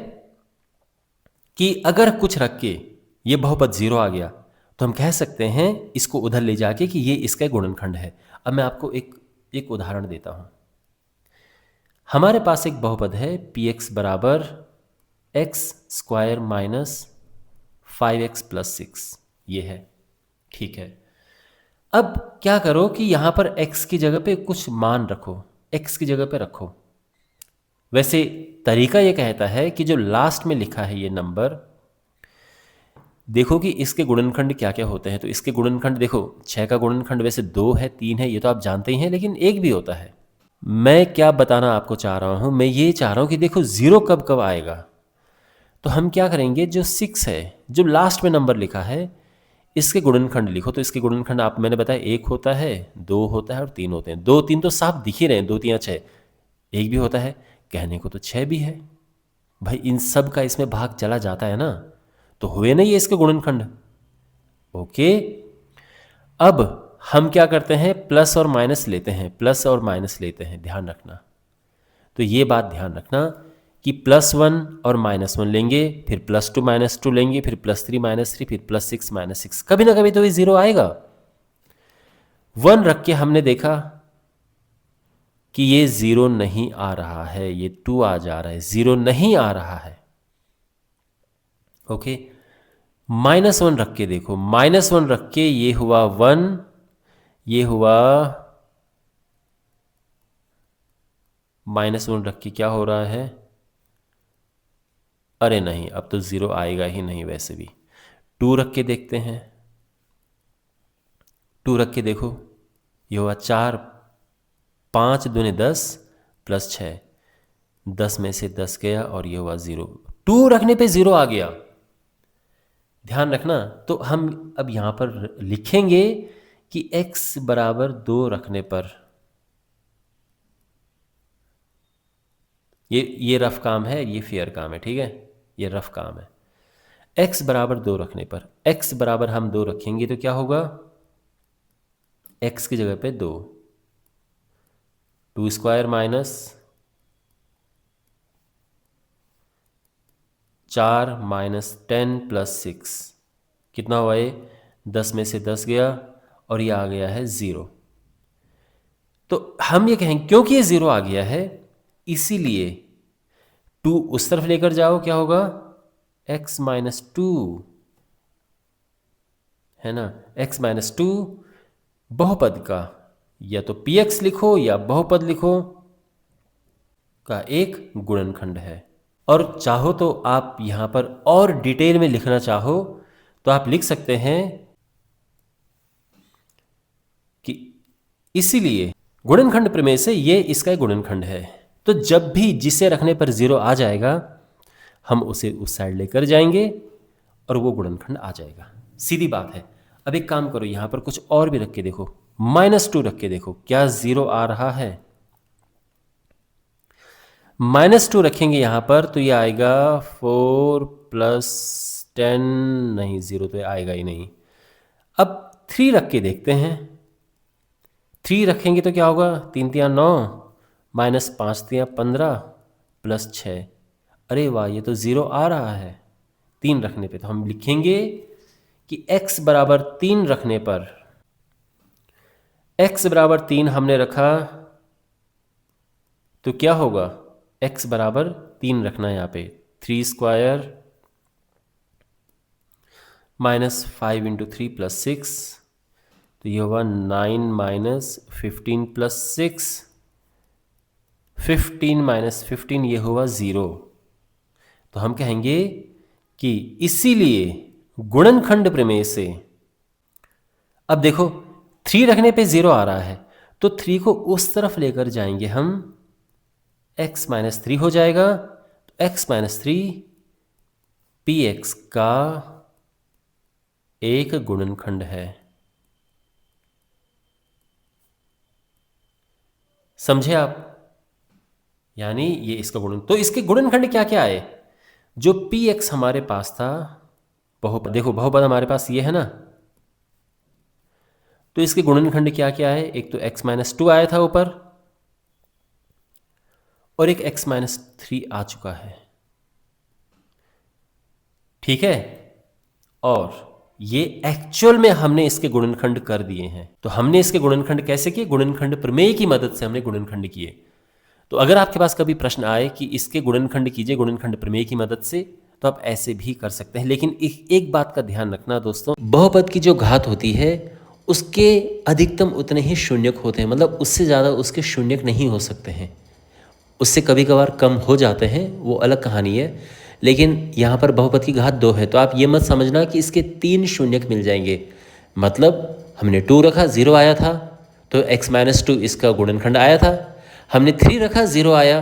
कि अगर कुछ रख के ये बहुपद ज़ीरो आ गया तो हम कह सकते हैं इसको उधर ले जाके कि ये इसका गुणनखंड है। अब मैं आपको एक उदाहरण देता हूँ। हमारे पास एक बहुपद है px बराबर x² माइनस 5x प्लस 6 ये है। ठीक है, अब क्या करो कि यहाँ पर x की जगह पे कुछ मान रखो, x की जगह पे रखो। वैसे तरीका ये कहता है कि जो लास्ट में लिखा है ये नंबर, देखो कि इसके गुणनखंड क्या क्या होते हैं। तो इसके गुणनखंड देखो, 6 का गुणनखंड वैसे 2 है, 3 है, ये तो आप जानते ही हैं, लेकिन एक भी होता है। मैं क्या बताना आपको चाह रहा हूँ, मैं ये चाह रहा हूँ कि देखो 0 कब कब आएगा। तो हम क्या करेंगे, जो 6 है, जो लास्ट में नंबर लिखा है, इसके गुणनखंड लिखो। तो इसके गुणनखंड आप, मैंने बताया, 1 होता है, 2 होता है और 3 होते हैं। 2 3 तो साफ दिख ही रहे हैं, 2 3 6, एक भी होता है, कहने को तो 6 भी है भाई। इन सब का इसमें भाग चला जाता है ना, तो हुए ना ये इसके गुणनखंड। ओके, अब हम क्या करते हैं, प्लस और माइनस लेते हैं, प्लस और माइनस लेते हैं, ध्यान रखना। तो ये बात ध्यान रखना कि +1 और -1 लेंगे, फिर +2 -2 लेंगे, फिर +3 -3, फिर +6 -6, कभी ना कभी तो ये 0 आएगा। 1 रख के हमने देखा कि ये 0 नहीं आ रहा है, ये 2 आ जा रहा है, 0 नहीं आ रहा है। ओके, -1 रख के देखो, -1 रख के ये हुआ 1, ये हुआ -1 रख के क्या हो रहा है, अरे नहीं, अब तो 0 आएगा ही नहीं वैसे भी। 2 रख के देखते हैं, 2 रख के देखो, ये हुआ 4, 5 दूने 10 प्लस 6, 10 में से 10 गया और ये हुआ 0। 2 रखने पे 0 आ गया, ध्यान रखना। तो हम अब यहाँ पर लिखेंगे कि x बराबर 2 रखने पर, ये रफ काम है, ये फेयर काम है, ठीक है, ये रफ काम है। x बराबर 2 रखने पर, x बराबर हम 2 रखेंगे तो क्या होगा, x की जगह पे 2, 2 स्क्वायर माइनस 4 माइनस 10 प्लस 6, कितना हुआ ये, 10 में से 10 गया और ये आ गया है 0। तो हम ये कहेंगे क्योंकि ये 0 आ गया है, इसीलिए 2 उस तरफ लेकर जाओ, क्या होगा, x माइनस 2, है ना, x माइनस 2 बहुपद का, या तो px लिखो या बहुपद लिखो, का एक गुणनखंड है। और चाहो तो आप यहाँ पर और डिटेल में लिखना चाहो तो आप लिख सकते हैं कि इसीलिए गुणनखंड प्रमेय से ये इसका एक गुणनखंड है। तो जब भी जिसे रखने पर 0 आ जाएगा, हम उसे उस साइड लेकर जाएंगे और वो गुणनखंड आ जाएगा, सीधी बात है। अब एक काम करो, यहाँ पर कुछ और भी रख के देखो, -2 रख के देखो, क्या 0 आ रहा है। -2 रखेंगे यहाँ पर तो ये आएगा 4 + 10, नहीं 0 तो आएगा ही नहीं। अब 3 रख के देखते हैं, 3 रखेंगे तो क्या होगा, 3 3 9 -5 3 15 प्लस 6, अरे वाह, ये तो 0 आ रहा है 3 रखने पे। तो हम लिखेंगे कि x बराबर 3 रखने पर, x बराबर 3 हमने रखा तो क्या होगा, x बराबर 3 रखना है यहाँ पे, 3 स्क्वायर -5 × 3 + 6, तो ये होगा 9 - 15 + 6, 15 - 15, ये हुआ 0। तो हम कहेंगे कि इसीलिए गुणनखंड प्रमेय से, अब देखो 3 रखने पे 0 आ रहा है, तो 3 को उस तरफ लेकर जाएंगे हम, x - 3 हो जाएगा। तो x - 3 px का एक गुणनखंड है, समझे आप, यानी ये इसका गुणन। तो इसके गुणनखंड क्या क्या आए, जो px हमारे पास था, बहुपद, देखो बहुपद हमारे पास ये है ना, तो इसके गुणनखंड क्या क्या है, एक तो x - 2 आया था ऊपर, और एक x - 3 आ चुका है, ठीक है। और ये एक्चुअल में हमने इसके गुणनखंड कर दिए हैं। तो हमने इसके गुणनखंड कैसे किए, गुणनखंड प्रमेय की मदद से हमने गुणनखंड किए। तो अगर आपके पास कभी प्रश्न आए कि इसके गुणनखंड कीजिए गुणनखंड प्रमेय की मदद से, तो आप ऐसे भी कर सकते हैं। लेकिन एक बात का ध्यान रखना दोस्तों, बहुपद की जो घात होती है उसके अधिकतम उतने ही शून्यक होते हैं, मतलब उससे ज़्यादा उसके शून्यक नहीं हो सकते हैं। उससे कभी कभार कम हो जाते हैं, वो अलग कहानी है। लेकिन यहाँ पर बहुपद की घात 2 है, तो आप ये मत समझना कि इसके 3 शून्यक मिल जाएंगे। मतलब हमने 2 रखा 0 आया था, तो x-2 इसका गुणनखंड आया था। हमने 3 रखा 0 आया,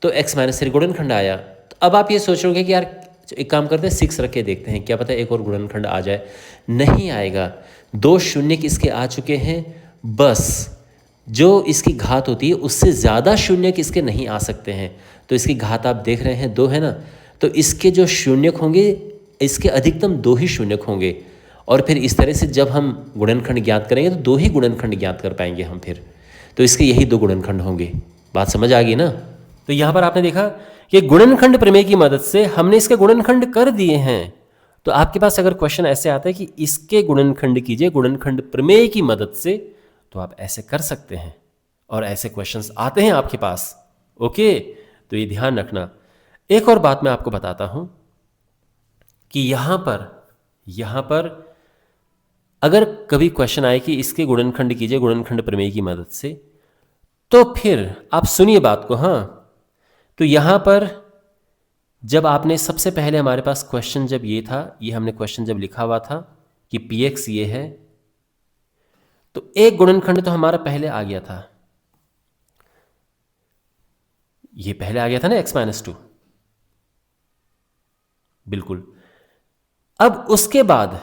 तो x-3 गुणनखंड आया। तो अब आप ये सोच रहे कि यार एक काम करते हैं 6 रख के देखते हैं, क्या पता एक और गुणनखंड आ जाए। नहीं आएगा, 2 शून्यक इसके आ चुके हैं, बस जो इसकी घात होती है उससे ज़्यादा शून्यक इसके नहीं आ सकते हैं। तो इसकी घात आप देख रहे हैं 2 है ना, तो इसके जो शून्यक होंगे इसके अधिकतम 2 ही शून्यक होंगे। और फिर इस तरह से जब हम गुणनखंड ज्ञात करेंगे तो 2 ही गुणनखंड ज्ञात कर पाएंगे हम फिर। तो इसके यही 2 गुणनखंड होंगे। बात समझ आ गई ना। तो यहाँ पर आपने देखा कि गुणनखंड प्रमेय की मदद से हमने इसके गुणनखंड कर दिए हैं। तो आपके पास अगर क्वेश्चन ऐसे आता है कि इसके गुणनखंड कीजिए गुणनखंड प्रमेय की मदद से, तो आप ऐसे कर सकते हैं और ऐसे क्वेश्चंस आते हैं आपके पास। ओके, तो ये ध्यान रखना। एक और बात मैं आपको बताता हूं कि यहां पर अगर कभी क्वेश्चन आए कि इसके गुणनखंड कीजिए गुणनखंड प्रमेय की मदद से, तो फिर आप सुनिए बात को। हाँ, तो यहां पर जब आपने सबसे पहले हमारे पास क्वेश्चन जब ये था, ये हमने क्वेश्चन जब लिखा हुआ था कि px ये है, तो एक गुणनखंड तो हमारा पहले आ गया था, ये पहले आ गया था ना x-2, बिल्कुल। अब उसके बाद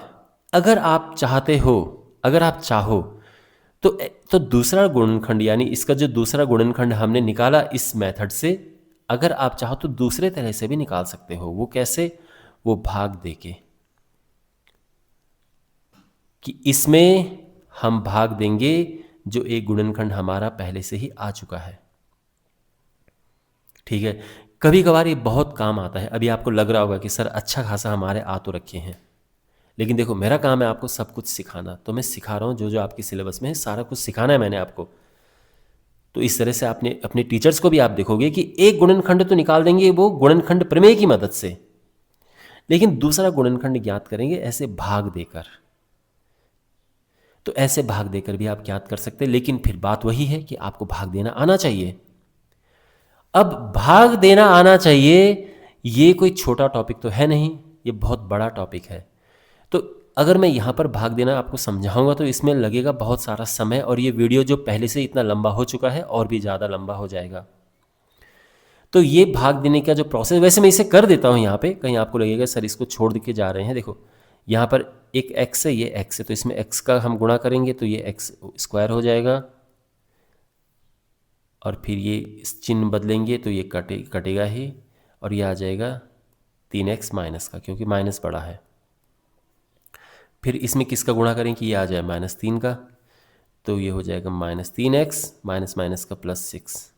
अगर आप चाहते हो, अगर आप चाहो तो दूसरा गुणनखंड, यानी इसका जो दूसरा गुणनखंड हमने निकाला इस मेथड से, अगर आप चाहो तो दूसरे तरह से भी निकाल सकते हो। वो कैसे? वो भाग देके, कि इसमें हम भाग देंगे जो एक गुणनखंड हमारा पहले से ही आ चुका है। ठीक है, कभी कभार ये बहुत काम आता है। अभी आपको लग रहा होगा कि सर अच्छा खासा हमारे आ तो रखे हैं, लेकिन देखो मेरा काम है आपको सब कुछ सिखाना, तो मैं सिखा रहा हूँ जो जो आपके सिलेबस में है, सारा कुछ सिखाना है मैंने आपको। तो इस तरह से आपने अपने टीचर्स को भी आप देखोगे कि एक गुणनखंड तो निकाल देंगे वो गुणनखंड प्रमेय की मदद से, लेकिन दूसरा गुणनखंड ज्ञात करेंगे ऐसे भाग देकर। तो ऐसे भाग देकर भी आप ज्ञात कर सकते हैं, लेकिन फिर बात वही है कि आपको भाग देना आना चाहिए। अब भाग देना आना चाहिए, ये कोई छोटा टॉपिक तो है नहीं, ये बहुत बड़ा टॉपिक है। तो अगर मैं यहाँ पर भाग देना आपको समझाऊंगा तो इसमें लगेगा बहुत सारा समय, और ये वीडियो जो पहले से इतना लंबा हो चुका है और भी ज़्यादा लंबा हो जाएगा। तो ये भाग देने का जो प्रोसेस, वैसे मैं इसे कर देता हूँ यहाँ पे, कहीं आपको लगेगा सर इसको छोड़ के जा रहे हैं। देखो यहाँ पर एक x है, ये x है, तो इसमें x का हम गुणा करेंगे तो ये x स्क्वायर हो जाएगा, और फिर ये इस चिन्ह बदलेंगे तो ये कटेगा ही, और ये आ जाएगा 3x माइनस का, क्योंकि माइनस बड़ा है। फिर इसमें किसका गुणा करें कि ये आ जाए -3 का, तो ये हो जाएगा -3x माइनस माइनस का +6।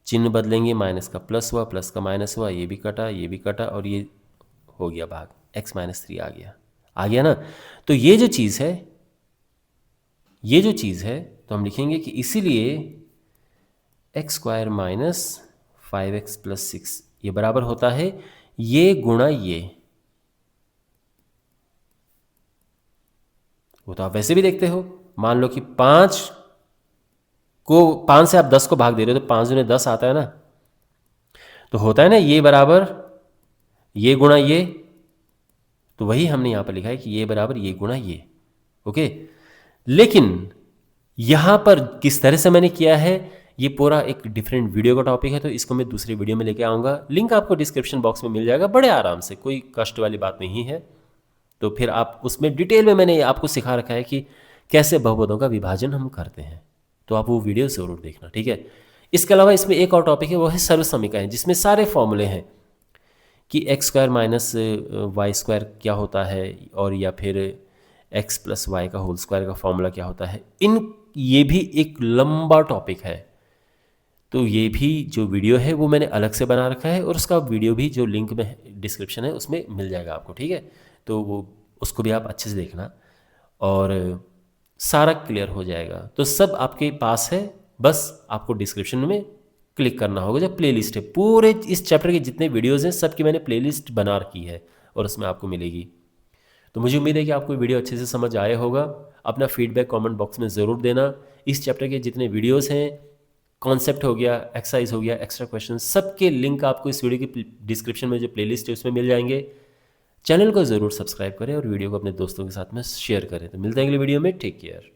चिन्ह बदलेंगे, माइनस का प्लस हुआ, प्लस का माइनस हुआ, ये भी कटा, ये भी कटा, और ये हो गया भाग, x-3 आ गया ना। तो ये जो चीज़ है, तो हम लिखेंगे कि इसीलिए x² माइनस 5x + 6 ये बराबर होता है ये गुणा ये। वो तो आप वैसे भी देखते हो, मान लो कि 5 से आप 10 को भाग दे रहे हो, तो 5 दूनी 10 आता है ना, तो होता है ना ये बराबर ये गुणा ये। तो वही हमने यहाँ पर लिखा है कि ये बराबर ये गुणा ये। ओके, लेकिन यहाँ पर किस तरह से मैंने किया है, ये पूरा एक डिफरेंट वीडियो का टॉपिक है, तो इसको मैं दूसरी वीडियो में लेके आऊँगा। लिंक आपको डिस्क्रिप्शन बॉक्स में मिल जाएगा, बड़े आराम से, कोई कष्ट वाली बात नहीं है। तो फिर आप उसमें डिटेल में मैंने आपको सिखा रखा है कि कैसे बहुपदों का विभाजन हम करते हैं, तो आप वो वीडियो ज़रूर देखना, ठीक है। इसके अलावा इसमें एक और टॉपिक है, वो है सर्वसमीकरण, जिसमें सारे फॉर्मूले हैं कि x² माइनस y² क्या होता है, और या फिर x + y का होल स्क्वायर का फॉर्मूला क्या होता है। ये भी एक लंबा टॉपिक है, तो ये भी जो वीडियो है वो मैंने अलग से बना रखा है, और उसका वीडियो भी जो लिंक में डिस्क्रिप्शन है उसमें मिल जाएगा आपको, ठीक है। तो वो उसको भी आप अच्छे से देखना, और सारा क्लियर हो जाएगा। तो सब आपके पास है, बस आपको डिस्क्रिप्शन में क्लिक करना होगा। जो प्लेलिस्ट है, पूरे इस चैप्टर के जितने वीडियोज़ हैं सबकी मैंने प्लेलिस्ट बना रखी है और उसमें आपको मिलेगी। तो मुझे उम्मीद है कि आपको वीडियो अच्छे से समझ आया होगा। अपना फीडबैक कमेंट बॉक्स में ज़रूर देना। इस चैप्टर के जितने वीडियोस हैं, कॉन्सेप्ट हो गया, एक्सरसाइज हो गया, एक्स्ट्रा क्वेश्चन, सबके लिंक आपको इस वीडियो की डिस्क्रिप्शन में जो प्लेलिस्ट है उसमें मिल जाएंगे। चैनल को ज़रूर सब्सक्राइब करें और वीडियो को अपने दोस्तों के साथ में शेयर करें। तो मिलते हैं अगले वीडियो में। Take care.